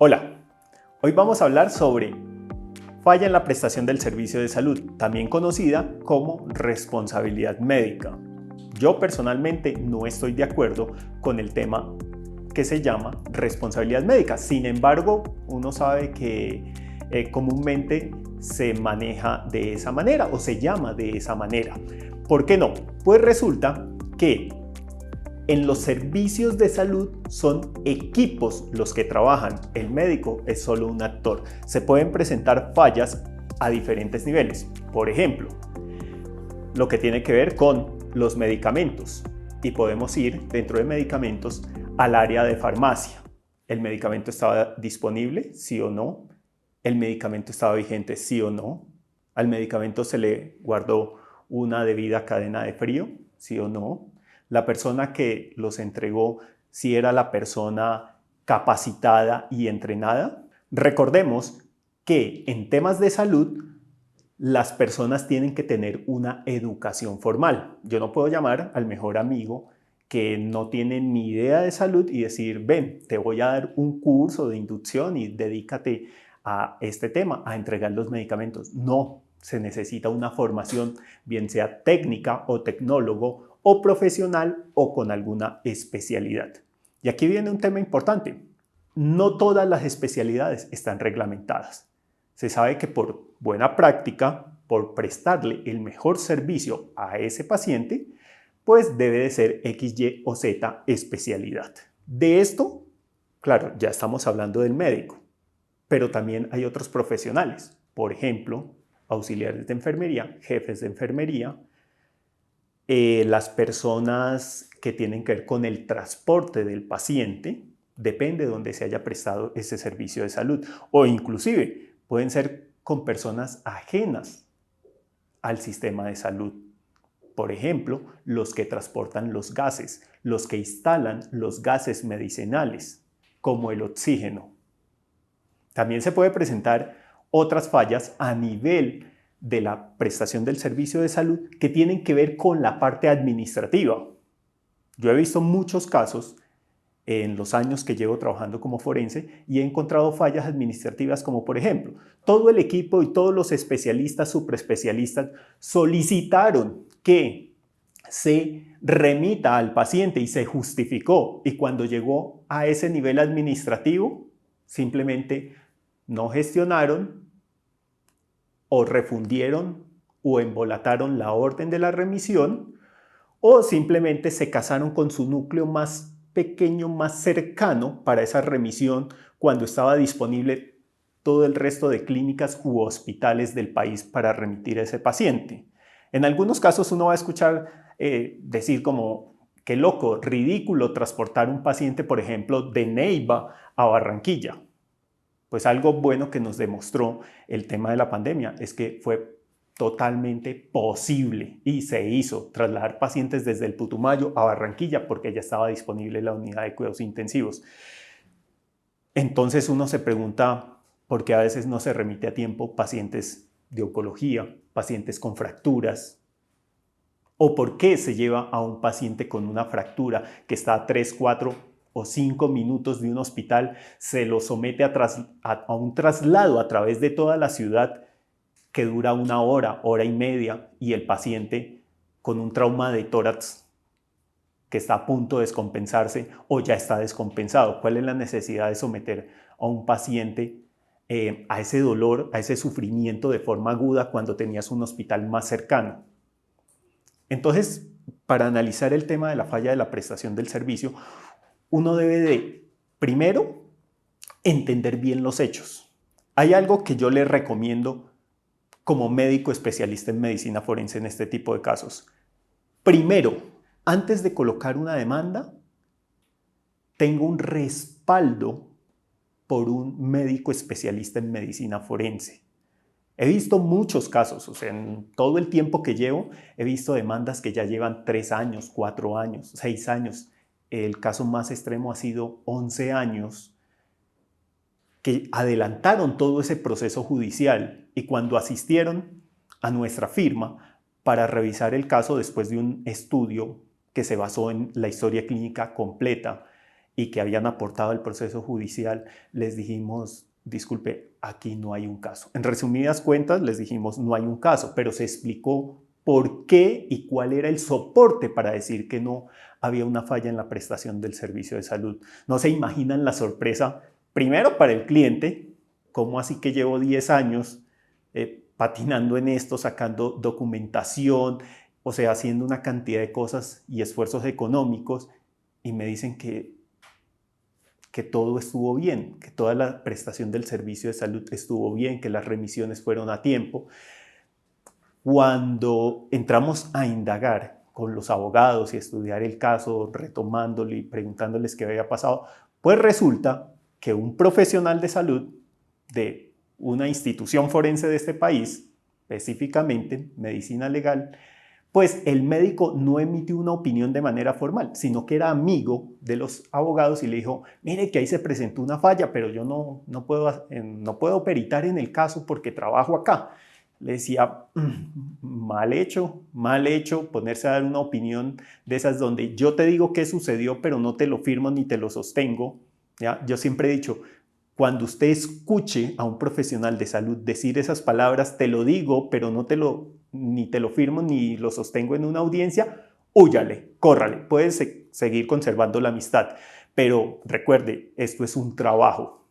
Hola, hoy vamos a hablar sobre falla en la prestación del servicio de salud, también conocida como responsabilidad médica. Yo personalmente no estoy de acuerdo con el tema que se llama responsabilidad médica. Sin embargo, uno sabe que comúnmente se maneja de esa manera o se llama de esa manera. ¿Por qué no? Pues resulta que en los servicios de salud son equipos los que trabajan. El médico es solo un actor. Se pueden presentar fallas a diferentes niveles. Por ejemplo, lo que tiene que ver con los medicamentos. Y podemos ir dentro de medicamentos al área de farmacia. ¿El medicamento estaba disponible? ¿Sí o no? ¿El medicamento estaba vigente? ¿Sí o no? ¿Al medicamento se le guardó una debida cadena de frío? ¿Sí o no? La persona que los entregó, si era la persona capacitada y entrenada. Recordemos que en temas de salud, las personas tienen que tener una educación formal. Yo no puedo llamar al mejor amigo que no tiene ni idea de salud y decir, ven, te voy a dar un curso de inducción y dedícate a este tema, a entregar los medicamentos. No, se necesita una formación, bien sea técnica o tecnólogo o profesional o con alguna especialidad. Y aquí viene un tema importante. No todas las especialidades están reglamentadas. Se sabe que por buena práctica, por prestarle el mejor servicio a ese paciente, pues debe de ser X, Y o Z especialidad. De esto, claro, ya estamos hablando del médico, pero también hay otros profesionales. Por ejemplo, auxiliares de enfermería, jefes de enfermería, las personas que tienen que ver con el transporte del paciente, depende de donde se haya prestado ese servicio de salud, o inclusive pueden ser con personas ajenas al sistema de salud. Por ejemplo, los que transportan los gases, los que instalan los gases medicinales, como el oxígeno. También se puede presentar otras fallas a nivel de la prestación del servicio de salud que tienen que ver con la parte administrativa. Yo he visto muchos casos en los años que llevo trabajando como forense y he encontrado fallas administrativas como por ejemplo, todo el equipo y todos los especialistas, superespecialistas solicitaron que se remita al paciente y se justificó, y cuando llegó a ese nivel administrativo simplemente no gestionaron o refundieron o embolataron la orden de la remisión, o simplemente se casaron con su núcleo más pequeño, más cercano para esa remisión cuando estaba disponible todo el resto de clínicas u hospitales del país para remitir a ese paciente. En algunos casos uno va a escuchar decir como, qué loco, ridículo transportar un paciente, por ejemplo, de Neiva a Barranquilla. Pues algo bueno que nos demostró el tema de la pandemia es que fue totalmente posible y se hizo trasladar pacientes desde el Putumayo a Barranquilla porque ya estaba disponible la unidad de cuidados intensivos. Entonces uno se pregunta por qué a veces no se remite a tiempo pacientes de oncología, pacientes con fracturas, o por qué se lleva a un paciente con una fractura que está a 3, 4 o 5 minutos de un hospital, se lo somete a un traslado a través de toda la ciudad que dura 1 hora, hora y media, y el paciente con un trauma de tórax que está a punto de descompensarse o ya está descompensado. ¿Cuál es la necesidad de someter a un paciente a ese dolor, a ese sufrimiento de forma aguda cuando tenías un hospital más cercano? Entonces, para analizar el tema de la falla de la prestación del servicio, uno debe de, primero, entender bien los hechos. Hay algo que yo le recomiendo como médico especialista en medicina forense en este tipo de casos. Primero, antes de colocar una demanda, tengo un respaldo por un médico especialista en medicina forense. He visto muchos casos, o sea, en todo el tiempo que llevo, he visto demandas que ya llevan 3 años, 4 años, 6 años. El caso más extremo ha sido 11 años que adelantaron todo ese proceso judicial, y cuando asistieron a nuestra firma para revisar el caso después de un estudio que se basó en la historia clínica completa y que habían aportado al proceso judicial, les dijimos, disculpe, aquí no hay un caso. En resumidas cuentas, les dijimos, no hay un caso, pero se explicó por qué y cuál era el soporte para decir que no había una falla en la prestación del servicio de salud. No se imaginan la sorpresa, primero para el cliente, cómo así que llevo 10 años patinando en esto, sacando documentación, o sea, haciendo una cantidad de cosas y esfuerzos económicos, y me dicen que todo estuvo bien, que toda la prestación del servicio de salud estuvo bien, que las remisiones fueron a tiempo. Cuando entramos a indagar con los abogados y estudiar el caso, retomándolo y preguntándoles qué había pasado, pues resulta que un profesional de salud de una institución forense de este país, específicamente medicina legal, pues el médico no emitió una opinión de manera formal, sino que era amigo de los abogados y le dijo, mire que ahí se presentó una falla, pero yo no puedo peritar en el caso porque trabajo acá. Le decía, mal hecho ponerse a dar una opinión de esas donde yo te digo qué sucedió, pero no te lo firmo ni te lo sostengo. ¿Ya? Yo siempre he dicho, cuando usted escuche a un profesional de salud decir esas palabras, te lo digo, pero ni te lo firmo ni lo sostengo en una audiencia, húyale, córrale, puedes seguir conservando la amistad. Pero recuerde, esto es un trabajo.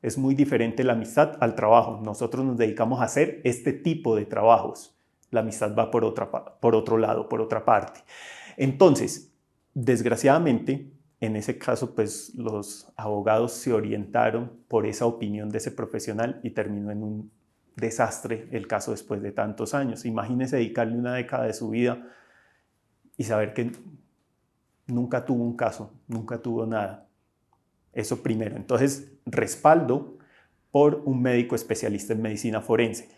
Es muy diferente la amistad al trabajo. Nosotros nos dedicamos a hacer este tipo de trabajos. La amistad va por otro lado, por otra parte. Entonces, desgraciadamente, en ese caso, pues los abogados se orientaron por esa opinión de ese profesional y terminó en un desastre el caso después de tantos años. Imagínese dedicarle una década de su vida y saber que nunca tuvo un caso, nunca tuvo nada. Eso primero. Entonces, respaldo por un médico especialista en medicina forense.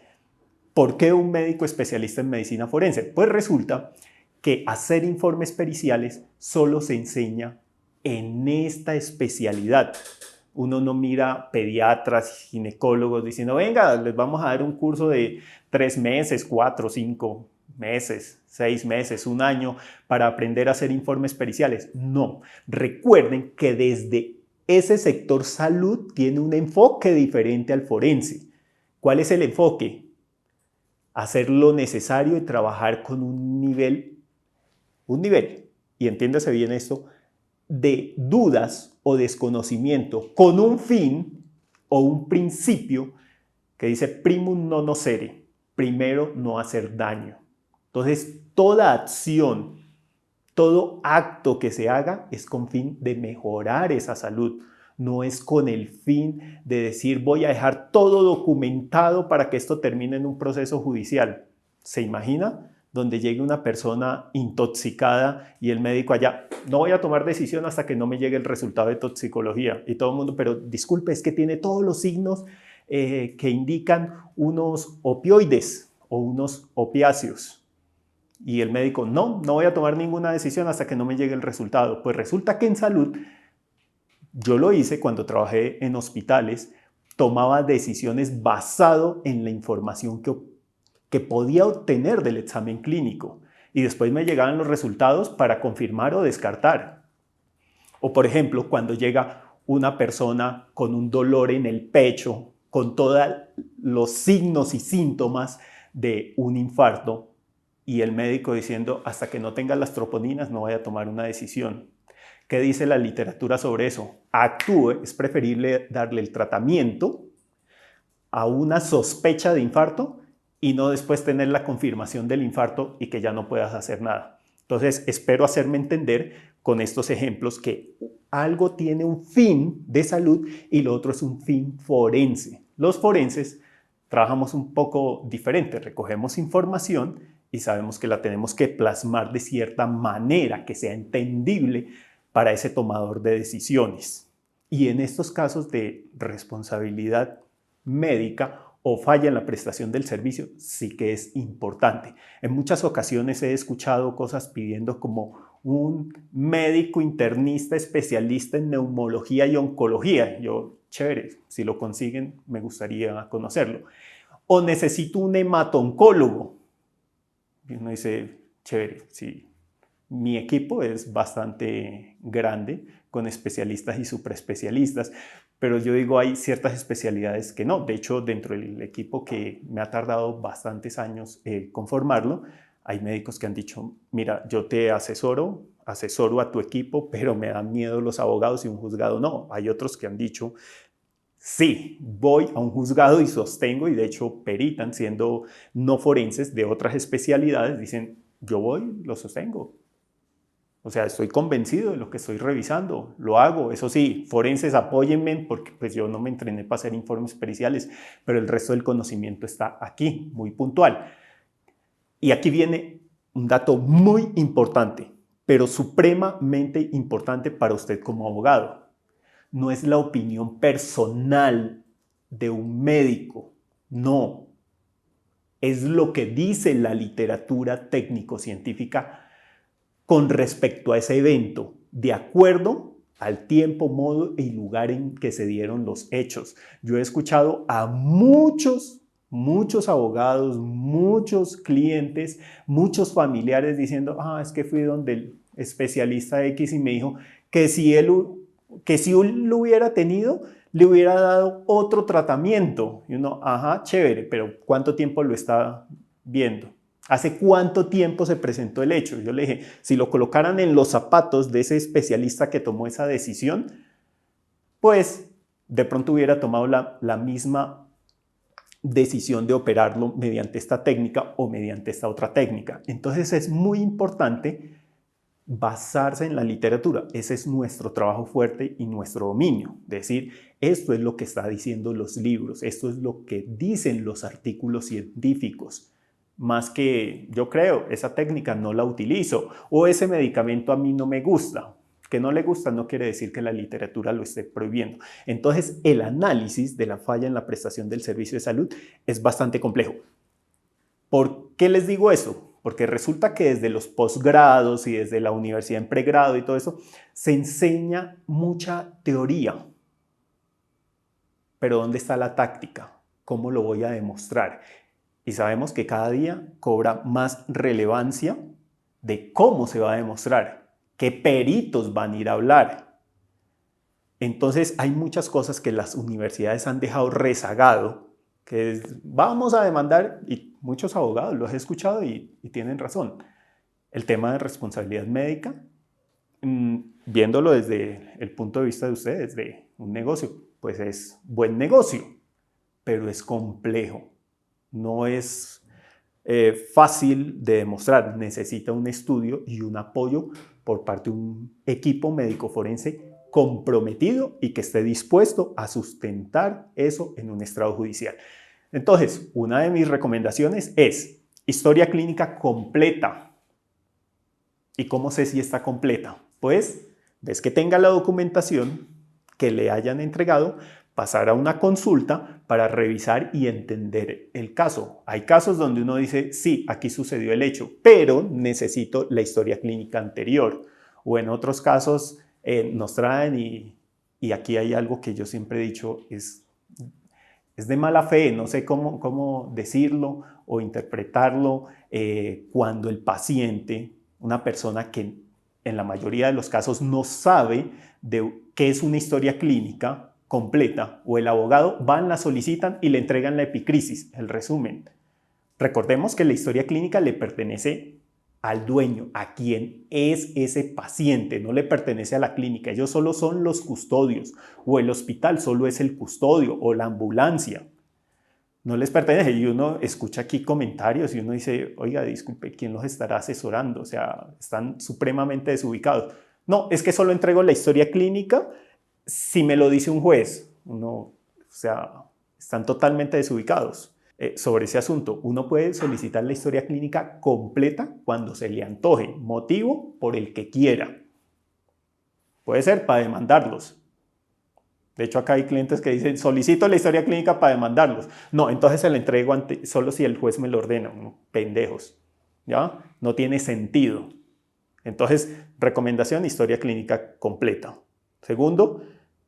¿Por qué un médico especialista en medicina forense? Pues resulta que hacer informes periciales solo se enseña en esta especialidad. Uno no mira pediatras, ginecólogos diciendo, venga, les vamos a dar un curso de 3 meses, 4, 5 meses, 6 meses, un año para aprender a hacer informes periciales. No, recuerden que desde ese sector salud tiene un enfoque diferente al forense. ¿Cuál es el enfoque? Hacer lo necesario y trabajar con un nivel, y entiéndase bien esto, de dudas o desconocimiento con un fin o un principio que dice primum non nocere, primero no hacer daño. Entonces, toda acción, todo acto que se haga es con fin de mejorar esa salud, no es con el fin de decir voy a dejar todo documentado para que esto termine en un proceso judicial. ¿Se imagina? Donde llegue una persona intoxicada y el médico allá, no voy a tomar decisión hasta que no me llegue el resultado de toxicología. Y todo el mundo, pero disculpe, es que tiene todos los signos que indican unos opioides o unos opiáceos. Y el médico, no voy a tomar ninguna decisión hasta que no me llegue el resultado. Pues resulta que en salud, yo lo hice cuando trabajé en hospitales, tomaba decisiones basado en la información que podía obtener del examen clínico. Y después me llegaban los resultados para confirmar o descartar. O por ejemplo, cuando llega una persona con un dolor en el pecho, con todos los signos y síntomas de un infarto, y el médico diciendo, hasta que no tenga las troponinas no voy a tomar una decisión. ¿Qué dice la literatura sobre eso? Actúe, es preferible darle el tratamiento a una sospecha de infarto y no después tener la confirmación del infarto y que ya no puedas hacer nada. Entonces, espero hacerme entender con estos ejemplos que algo tiene un fin de salud y lo otro es un fin forense. Los forenses trabajamos un poco diferente, recogemos información y sabemos que la tenemos que plasmar de cierta manera que sea entendible para ese tomador de decisiones. Y en estos casos de responsabilidad médica o falla en la prestación del servicio, sí que es importante. En muchas ocasiones he escuchado cosas pidiendo como un médico internista especialista en neumología y oncología. Yo, chévere, si lo consiguen, me gustaría conocerlo. O necesito un hematoncólogo. Y uno dice, chévere, sí, mi equipo es bastante grande, con especialistas y superespecialistas, pero yo digo, hay ciertas especialidades que no. De hecho, dentro del equipo que me ha tardado bastantes años conformarlo, hay médicos que han dicho, mira, yo te asesoro a tu equipo, pero me dan miedo los abogados y un juzgado no. Hay otros que han dicho, sí, voy a un juzgado y sostengo, y de hecho peritan siendo no forenses de otras especialidades, dicen, yo voy, lo sostengo. O sea, estoy convencido de lo que estoy revisando, lo hago. Eso sí, forenses, apóyenme, porque pues yo no me entrené para hacer informes periciales, pero el resto del conocimiento está aquí, muy puntual. Y aquí viene un dato muy importante, pero supremamente importante para usted como abogado. No es la opinión personal de un médico, no. Es lo que dice la literatura técnico-científica con respecto a ese evento, de acuerdo al tiempo, modo y lugar en que se dieron los hechos. Yo he escuchado a muchos abogados, muchos clientes, muchos familiares diciendo, es que fui donde el especialista X y me dijo que si él lo hubiera tenido, le hubiera dado otro tratamiento. Y uno, chévere, pero ¿cuánto tiempo lo está viendo? ¿Hace cuánto tiempo se presentó el hecho? Yo le dije, si lo colocaran en los zapatos de ese especialista que tomó esa decisión, pues de pronto hubiera tomado la misma decisión de operarlo mediante esta técnica o mediante esta otra técnica. Entonces es muy importante basarse en la literatura. Ese es nuestro trabajo fuerte y nuestro dominio. Decir, esto es lo que están diciendo los libros, esto es lo que dicen los artículos científicos. Más que yo creo, esa técnica no la utilizo, o ese medicamento a mí no me gusta. Que no le gusta no quiere decir que la literatura lo esté prohibiendo. Entonces, el análisis de la falla en la prestación del servicio de salud es bastante complejo. ¿Por qué les digo eso? Porque resulta que desde los posgrados y desde la universidad en pregrado y todo eso, se enseña mucha teoría. Pero ¿dónde está la táctica? ¿Cómo lo voy a demostrar? Y sabemos que cada día cobra más relevancia de cómo se va a demostrar, qué peritos van a ir a hablar. Entonces hay muchas cosas que las universidades han dejado rezagado, que vamos a demandar, y muchos abogados los he escuchado y tienen razón. El tema de responsabilidad médica, viéndolo desde el punto de vista de ustedes, de un negocio, pues es buen negocio, pero es complejo. No es fácil de demostrar, necesita un estudio y un apoyo por parte de un equipo médico forense comprometido y que esté dispuesto a sustentar eso en un estrado judicial. Entonces, una de mis recomendaciones es historia clínica completa. ¿Y cómo sé si está completa? Pues, ves que tenga la documentación que le hayan entregado, pasar a una consulta para revisar y entender el caso. Hay casos donde uno dice, sí, aquí sucedió el hecho, pero necesito la historia clínica anterior. O en otros casos nos traen y aquí hay algo que yo siempre he dicho, es de mala fe, no sé cómo decirlo o interpretarlo, cuando el paciente, una persona que en la mayoría de los casos no sabe de qué es una historia clínica completa, o el abogado van, la solicitan y le entregan la epicrisis, el resumen. Recordemos que la historia clínica le pertenece al dueño, a quien es ese paciente, no le pertenece a la clínica. Ellos solo son los custodios, o el hospital solo es el custodio, o la ambulancia. No les pertenece. Y uno escucha aquí comentarios y uno dice, oiga, disculpe, ¿quién los estará asesorando? O sea, están supremamente desubicados. No, es que solo entrego la historia clínica si me lo dice un juez. Están totalmente desubicados. Sobre ese asunto, uno puede solicitar la historia clínica completa cuando se le antoje, motivo por el que quiera. Puede ser para demandarlos. De hecho, acá hay clientes que dicen, solicito la historia clínica para demandarlos. No, entonces se la entrego solo si el juez me lo ordena. Pendejos, ¿ya? No tiene sentido. Entonces, recomendación, historia clínica completa. Segundo,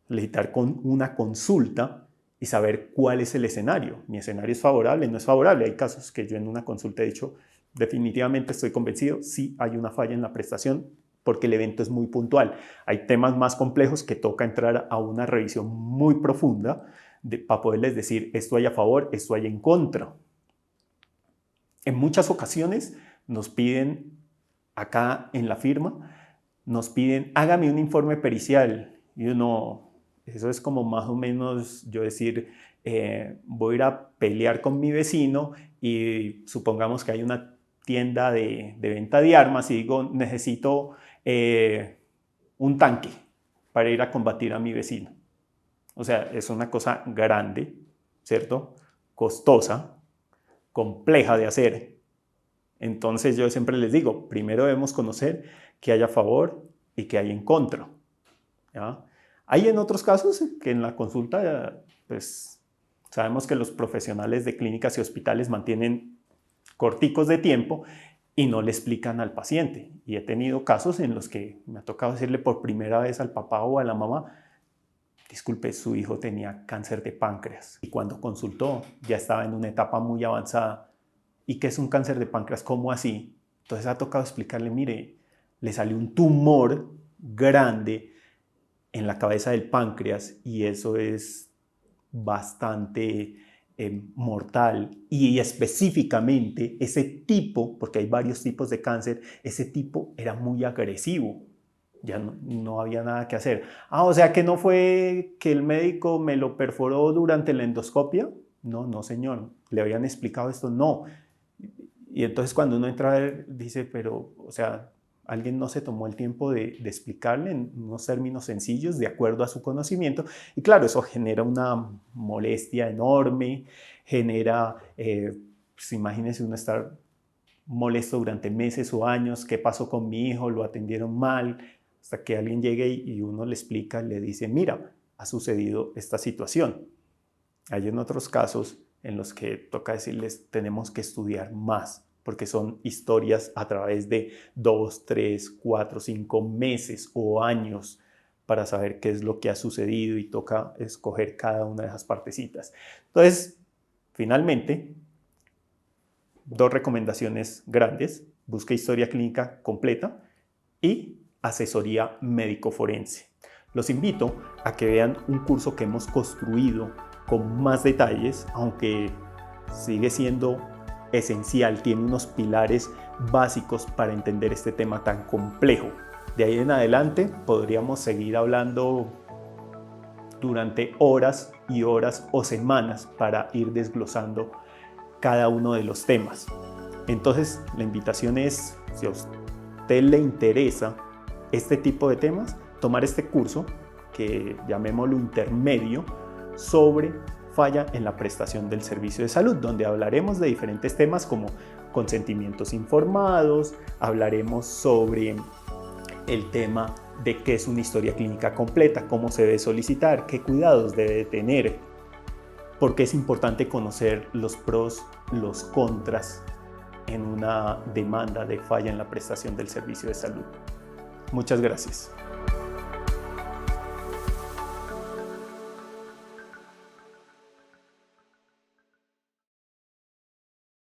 solicitar con una consulta y saber cuál es el escenario. Mi escenario es favorable, no es favorable. Hay casos que yo en una consulta he dicho, definitivamente estoy convencido, sí hay una falla en la prestación porque el evento es muy puntual. Hay temas más complejos que toca entrar a una revisión muy profunda para poderles decir esto hay a favor, esto hay en contra. En muchas ocasiones nos piden acá en la firma, nos piden hágame un informe pericial y uno, eso es como más o menos yo decir voy a ir a pelear con mi vecino y supongamos que hay una tienda de venta de armas y digo necesito un tanque para ir a combatir a mi vecino. O sea, es una cosa grande, ¿cierto? Costosa, compleja de hacer. Entonces yo siempre les digo, primero debemos conocer qué hay a favor y qué hay en contra. ¿Ya? Hay en otros casos que en la consulta, pues sabemos que los profesionales de clínicas y hospitales mantienen corticos de tiempo y no le explican al paciente. Y he tenido casos en los que me ha tocado decirle por primera vez al papá o a la mamá, disculpe, su hijo tenía cáncer de páncreas. Y cuando consultó ya estaba en una etapa muy avanzada. ¿Y qué es un cáncer de páncreas? ¿Cómo así? Entonces ha tocado explicarle, mire, le salió un tumor grande en la cabeza del páncreas y eso es bastante mortal y específicamente ese tipo, porque hay varios tipos de cáncer, ese tipo era muy agresivo, ya no había nada que hacer. O sea que no fue que el médico me lo perforó durante la endoscopia, no señor, le habían explicado esto, no. Y entonces cuando uno entra a ver, dice, pero, o sea, alguien no se tomó el tiempo de explicarle en unos términos sencillos de acuerdo a su conocimiento. Y claro, eso genera una molestia enorme, genera, pues imagínense uno estar molesto durante meses o años, ¿qué pasó con mi hijo? ¿Lo atendieron mal? Hasta que alguien llegue y uno le explica, le dice, mira, ha sucedido esta situación. Hay en otros casos en los que toca decirles, tenemos que estudiar más, porque son historias a través de 2, 3, 4, 5 meses o años para saber qué es lo que ha sucedido y toca escoger cada una de esas partecitas. Entonces, finalmente, 2 recomendaciones grandes. Busca historia clínica completa y asesoría médico-forense. Los invito a que vean un curso que hemos construido con más detalles, aunque sigue siendo esencial, tiene unos pilares básicos para entender este tema tan complejo. De ahí en adelante podríamos seguir hablando durante horas y horas o semanas para ir desglosando cada uno de los temas. Entonces la invitación es, si a usted le interesa este tipo de temas, tomar este curso que llamémoslo intermedio sobre falla en la prestación del servicio de salud, donde hablaremos de diferentes temas como consentimientos informados, hablaremos sobre el tema de qué es una historia clínica completa, cómo se debe solicitar, qué cuidados debe tener, por qué es importante conocer los pros, los contras en una demanda de falla en la prestación del servicio de salud. Muchas gracias.